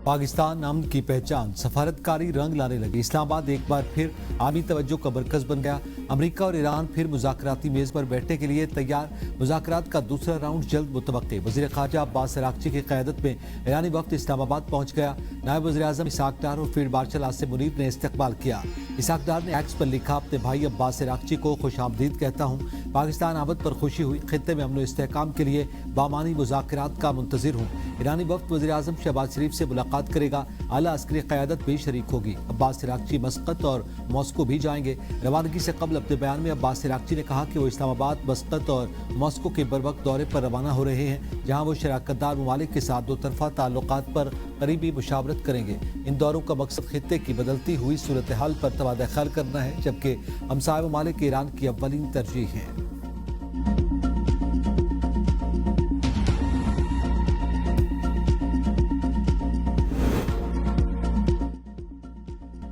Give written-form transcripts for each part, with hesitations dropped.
पाकिस्तान अमन की पहचान, सफारतकारी रंग लाने लगी। इस्लामाबाद एक बार फिर आमी तवज्जो का मरकज बन गया। अमेरिका और ईरान फिर मुज़ाकराती मेज़ पर बैठने के लिए तैयार। मुज़ाकरात का दूसरा राउंड जल्द मुतवक्के। वज़ीर ख़ारजा अब्बास अराग़ची की क़यादत में ईरानी वफ़द इस्लामाबाद पहुँच गया। नायब वज़ीर आज़म इसाक डार और फील्ड मार्शल आसिम मुनीर ने इस्तकबाल किया। इसाक डार ने एक्स पर लिखा, अपने भाई अब्बास अराग़ची को खुशामदीद कहता हूँ। पाकिस्तान आमद पर खुशी हुई। खित्ते में अमन व इस्तेहकाम के लिए बामानी मुज़ाकरात का मुंतज़िर हूँ। ईरानी वफ़द वज़ीर आज़म शहबाज शरीफ से मुलाकात करेगा। आला अस्करी क़यादत भी शरीक होगी। अब्बास अराग़ची मस्कत और मॉस्को भी जाएंगे। रवानगी से कबल अपने बयान में अब्बास अराग़ची ने कहा कि वो इस्लामाबाद, मस्कत और मॉस्को के बरवक्त दौरे पर रवाना हो रहे हैं, जहाँ वो शराकतदार ममालिक के साथ दो तरफ़ा ताल्लुकात पर करीबी मुशावरत करेंगे। इन दौरों का मकसद खित्ते की बदलती हुई सूरत हाल पर तबादला ख्याल करना है, जबकि हमसाय ममालिक ईरान की अव्वलीन तरजीह है।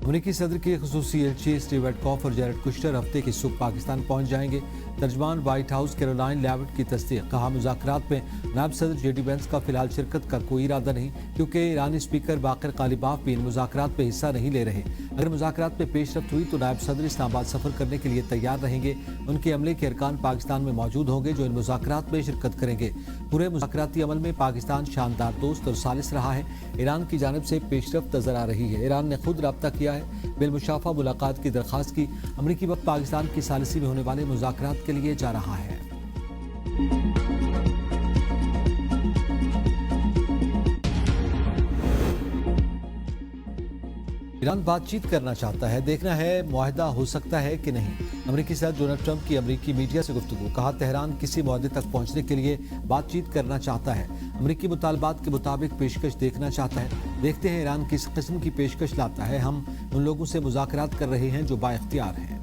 अमेरिकी सदर के खुसूसी एलची स्टीव विटकॉफ और जैरेड कुश्नर हफ्ते की सुबह पाकिस्तान पहुंच जाएंगे। तर्जमान व्हाइट हाउस कैरोलाइन लेविट की तस्दीक। कहा, मुज़ाकरात में नायब सदर जेडी वेंस का फिलहाल शिरकत का कोई इरादा नहीं, क्योंकि ईरानी स्पीकर बाकर कालिबाफ भी इन मुज़ाकरात में हिस्सा नहीं ले रहे। अगर मुज़ाकरात में पेशरफ्त हुई तो नायब सदर इस्लामाबाद सफ़र करने के लिए तैयार रहेंगे। उनके अमले के अरकान पाकिस्तान में मौजूद होंगे, जो इन मुज़ाकरात में शिरकत करेंगे। पूरे मुज़ाकराती अमल में पाकिस्तान शानदार दोस्त और सालिस रहा है। ईरान की जानिब से पेशरफ्त नजर आ रही है। ईरान ने खुद रब्ता किया है, बिलमुशाफा मुलाकात की दरख्वास्त की। अमरीकी वक्त पाकिस्तान की सालिसी में होने वाले मुज़ाकरात के लिए जा रहा है। ईरान बातचीत करना चाहता है, देखना है मुआहदा हो सकता है कि नहीं। अमेरिकी सदर डोनाल्ड ट्रंप की अमेरिकी मीडिया से गुफ्तगू। कहा, तेहरान किसी मुआहदे तक पहुंचने के लिए बातचीत करना चाहता है। अमेरिकी मुतालबात के मुताबिक पेशकश देखना चाहता है। देखते हैं ईरान किस किस्म की पेशकश लाता है। हम उन लोगों से मुज़ाकरात कर रहे हैं जो बाइख्तियार हैं।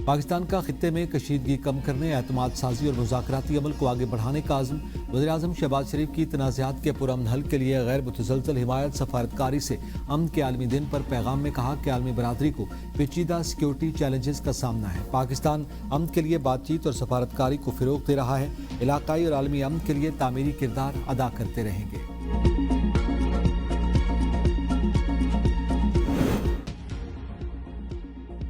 पाकिस्तान का खित्ते में कशीदगी कम करने, एतमाद साजी और मुज़ाकराती अमल को आगे बढ़ाने का आज़म। वज़ीर आज़म शहबाज शरीफ की तनाज़ात के पुरअमन हल के लिए गैर मुतसलसल हिमायत, सफारतकारी से अमन के आलमी दिन पर पैगाम में कहा कि आलमी बरादरी को पेचीदा सिक्योरिटी चैलेंजेस का सामना है। पाकिस्तान अमन के लिए बातचीत और सफारतकारी को फ़रोग़ दे रहा है। इलाकाई और आलमी अमन के लिए तामीरी किरदार अदा करते रहेंगे।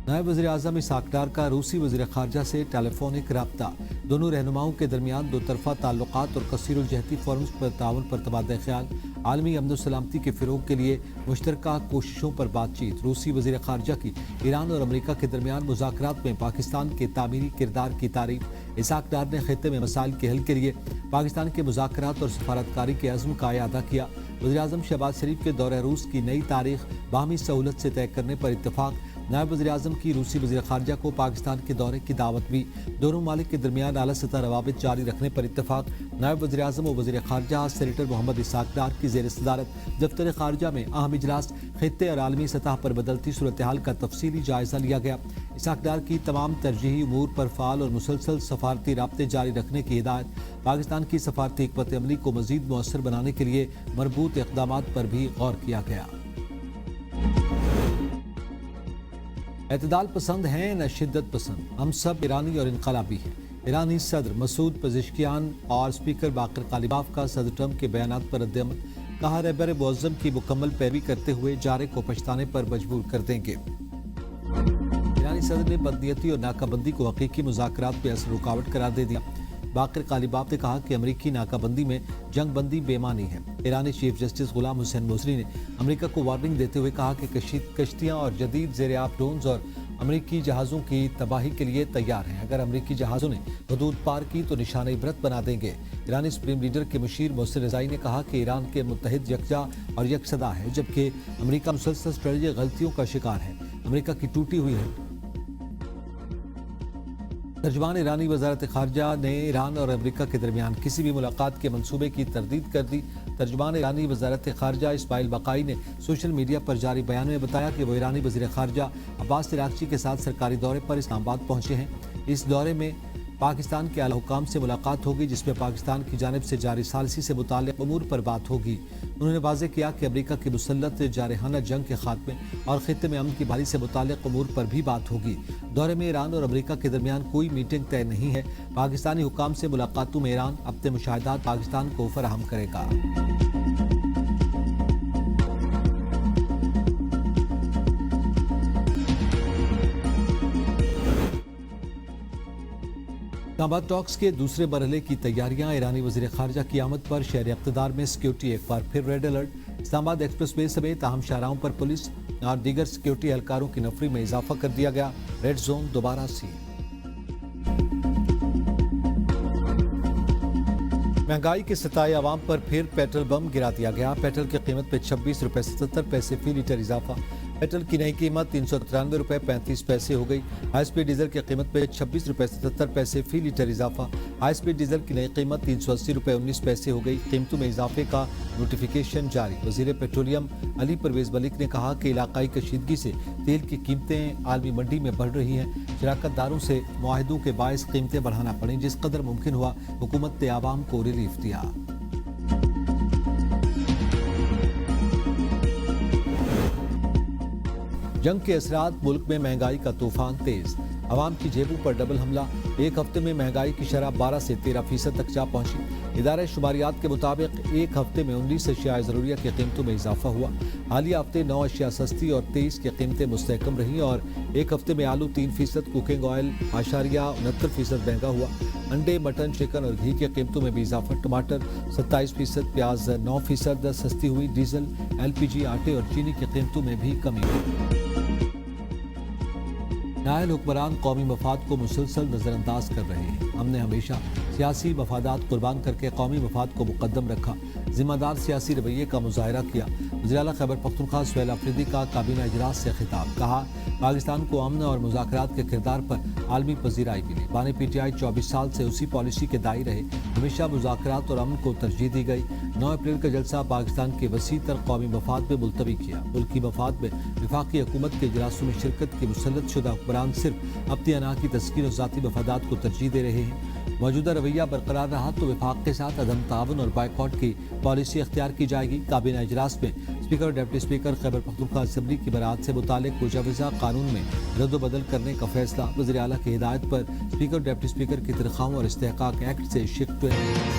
नायब वज़ीर आज़म इसाक डार का रूसी वज़ीर ख़ारजा से टेलीफोनिक रब्ता। दोनों रहनुमाओं के दरमियान दो तरफ़ा ताल्लुकात और कसीरुल जहती फोरम्स पर ताउन पर तबादला ख्याल। आलमी अमन व सलामती के फ़रोग़ के लिए मुश्तरका कोशिशों पर बातचीत। रूसी वज़ीर ख़ारजा की ईरान और अमेरिका के दरमियान मुज़ाकरात में पाकिस्तान के तामीरी किरदार की तारीफ। इसाक डार ने खित्ते में मसाइल के हल के लिए पाकिस्तान के मुज़ाकरात और सफारतकारी के अज़्म का इआदा किया। वज़ीर आज़म शहबाज शरीफ के दौरे रूस की नई तारीख बाहमी सहूलत से तय करने पर इत्तफ़ाक़। नायब वज़ीर आज़म की रूसी वज़ीर ख़ारजा को पाकिस्तान के दौरे की दावत भी। दोनों मालिक के दरमियान आला सतह रवाबित जारी रखने पर इत्तफ़ाक़। नायब वज़ीर आज़म और वज़ीर ख़ारजा सेनेटर मोहम्मद इसाक डार की ज़ेर सदारत दफ्तर ख़ारजा में अहम इजलास। खित्ते और आलमी सतह पर बदलती सूरत हाल का तफसीली जायज़ा लिया गया। इसाक डार की तमाम तरजीही उमूर पर फ़ाल और मुसलसल सफारती राब्ते जारी रखने की हिदायत। पाकिस्तान की सफारती हिकमत अमली को मज़ीद मुअस्सर बनाने के लिए मरबूत इक़दामात पर भी गौर किया गया। एतदाल पसंद हैं न शिद्दत पसंद, हम सब ईरानी और इनकलाबी हैं। ईरानी सदर मसूद पज़ेश्कियान और स्पीकर बाकर कालिबाफ का सदर ट्रंप के बयानात पर रद्द-ए-अमल। कहा, रहबर मुअज़्ज़म की मुकम्मल पैरवी करते हुए जारे को पछताने पर मजबूर कर देंगे। ईरानी सदर ने बदनीयती और नाकाबंदी को हकीकी मुज़ाकरात पे असर रुकावट करार दे दिया। बाकर कालिबाफ ने कहा कि अमरीकी नाकाबंदी में जंग बंदी बेमानी है। ईरानी चीफ जस्टिस गुलाम हुसैन मोज़री ने अमेरिका को वार्निंग देते हुए कहा कि कश्तियाँ और जदीद ज़ेर-ए-आब ड्रोन्स और अमरीकी जहाज़ों की तबाही के लिए तैयार हैं। अगर अमरीकी जहाज़ों ने हदूद पार की तो निशान इबरत बना देंगे। ईरानी सुप्रीम लीडर के मुशीर मोहसिन रज़ाई ने कहा कि ईरान के मुत्तहिद यकजा और यकसदा है, जबकि अमरीका मुसलसल स्ट्रेटजी गलतियों का शिकार है। अमरीका की टूटी हुई है। तर्जमान ईरानी वज़ारत ख़ारजा ने ईरान और अमेरिका के दरमियान किसी भी मुलाकात के मंसूबे की तरदीद कर दी। तर्जमान ईरानी वज़ारत ख़ारजा इस्माइल बक़ाई ने सोशल मीडिया पर जारी बयान में बताया कि वो ईरानी वज़ीर ख़ारजा अब्बास अराग़ची के साथ सरकारी दौरे पर इस्लामाबाद पहुँचे हैं। इस दौरे में پاکستان کے اعلی حکام سے ملاقات ہوگی جس میں پاکستان کی جانب سے جاری ثالثی سے متعلق امور پر بات ہوگی۔ انہوں نے واضح کیا کہ امریکہ کی مسلط جارحانہ جنگ کے خاتمے اور خطے میں امن کی بحالی سے متعلق امور پر بھی بات ہوگی۔ دورے میں ایران اور امریکہ کے درمیان کوئی میٹنگ طے نہیں ہے۔ پاکستانی حکام سے ملاقاتوں میں ایران اپنے مشاہدات پاکستان کو فراہم کرے گا۔ اسلام آباد ٹاکس کے دوسرے مرحلے کی تیاریاں، ایرانی وزیر خارجہ کی آمد پر شہر اقتدار میں سیکیورٹی ایک بار پھر ریڈ الرٹ۔ اسلام آباد ایکسپریس وے سمیت اہم شاہراہوں پر پولیس اور دیگر سیکیورٹی اہلکاروں کی نفری میں اضافہ کر دیا گیا۔ ریڈ زون دوبارہ سیل۔ مہنگائی کے ستائے عوام پر پھر پیٹرول بم گرا دیا گیا۔ پیٹرول کی قیمت پہ 26 روپے 77 پیسے فی لیٹر اضافہ۔ پیٹرول کی نئی قیمت 393 روپے 35 پیسے ہو گئی۔ ہائی سپیڈ ڈیزل کی قیمت پہ 26 روپے 77 پیسے فی لیٹر اضافہ۔ ہائی سپیڈ ڈیزل کی نئی قیمت 380 روپے 19 پیسے ہو گئی۔ قیمتوں میں اضافے کا نوٹیفیکیشن جاری۔ وزیر پیٹرولیم علی پرویز ملک نے کہا کہ علاقائی کشیدگی سے تیل کی قیمتیں عالمی منڈی میں بڑھ رہی ہیں۔ شراکت داروں سے معاہدوں کے باعث قیمتیں بڑھانا پڑیں، جس قدر ممکن ہوا حکومت نے عوام کو ریلیف دیا۔ جنگ کے اثرات، ملک میں مہنگائی کا طوفان تیز۔ عوام کی جیبوں پر ڈبل حملہ۔ ایک ہفتے میں مہنگائی کی شرح 12 سے 13% تک جا پہنچی۔ ادارہ شماریات کے مطابق ایک ہفتے میں 19 اشیاء ضروریہ کی قیمتوں میں اضافہ ہوا۔ حالیہ ہفتے 9 اشیاء سستی اور 23 کی قیمتیں مستحکم رہیں، اور ایک ہفتے میں آلو 3%، کوکنگ آئل 69% مہنگا ہوا۔ انڈے، مٹن، چکن اور گھی کی قیمتوں میں بھی اضافہ۔ ٹماٹر 27%، پیاز 9% سستی ہوئی۔ ڈیزل، LPG، آٹے اور چینی کی قیمتوں میں بھی کمی ہوئی۔ نائل حکمران قومی مفاد کو مسلسل نظر انداز کر رہے ہیں۔ ہم نے ہمیشہ سیاسی مفادات قربان کر کے قومی مفاد کو مقدم رکھا، ذمہ دار سیاسی رویے کا مظاہرہ کیا۔ وزیر اعلیٰ خیبر پختونخوا سہیل آفریدی کا کابینہ اجلاس سے خطاب۔ کہا، پاکستان کو امن اور مذاکرات کے کردار پر عالمی پذیرائی ملی۔ بانی PTI 24 سال سے اسی پالیسی کے دائی رہے۔ ہمیشہ مذاکرات اور امن کو ترجیح دی گئی۔ 9 اپریل کا جلسہ پاکستان کے وسیع تر قومی مفاد میں ملتوی کیا۔ ملکی مفاد میں وفاقی حکومت کے اجلاسوں میں شرکت کی مسلط شدہ حکمران صرف اپنی انا کی تسکین اور ذاتی مفادات کو ترجیح دے رہے ہیں۔ موجودہ رویہ برقرار رہا تو وفاق کے ساتھ عدم تعاون اور بائیکاٹ کی پالیسی اختیار کی جائے گی۔ کابینہ اجلاس میں اسپیکر اور deputy speaker Khyber Pakhtunkhwa assembly کی برات سے متعلق مجوزہ قانون میں رد و بدل کرنے کا فیصلہ۔ وزیر اعلیٰ کی ہدایت پر اسپیکر اور ڈپٹی اسپیکر کی تنخواہوں اور استحقاق ایکٹ سے شفٹ ہوئے۔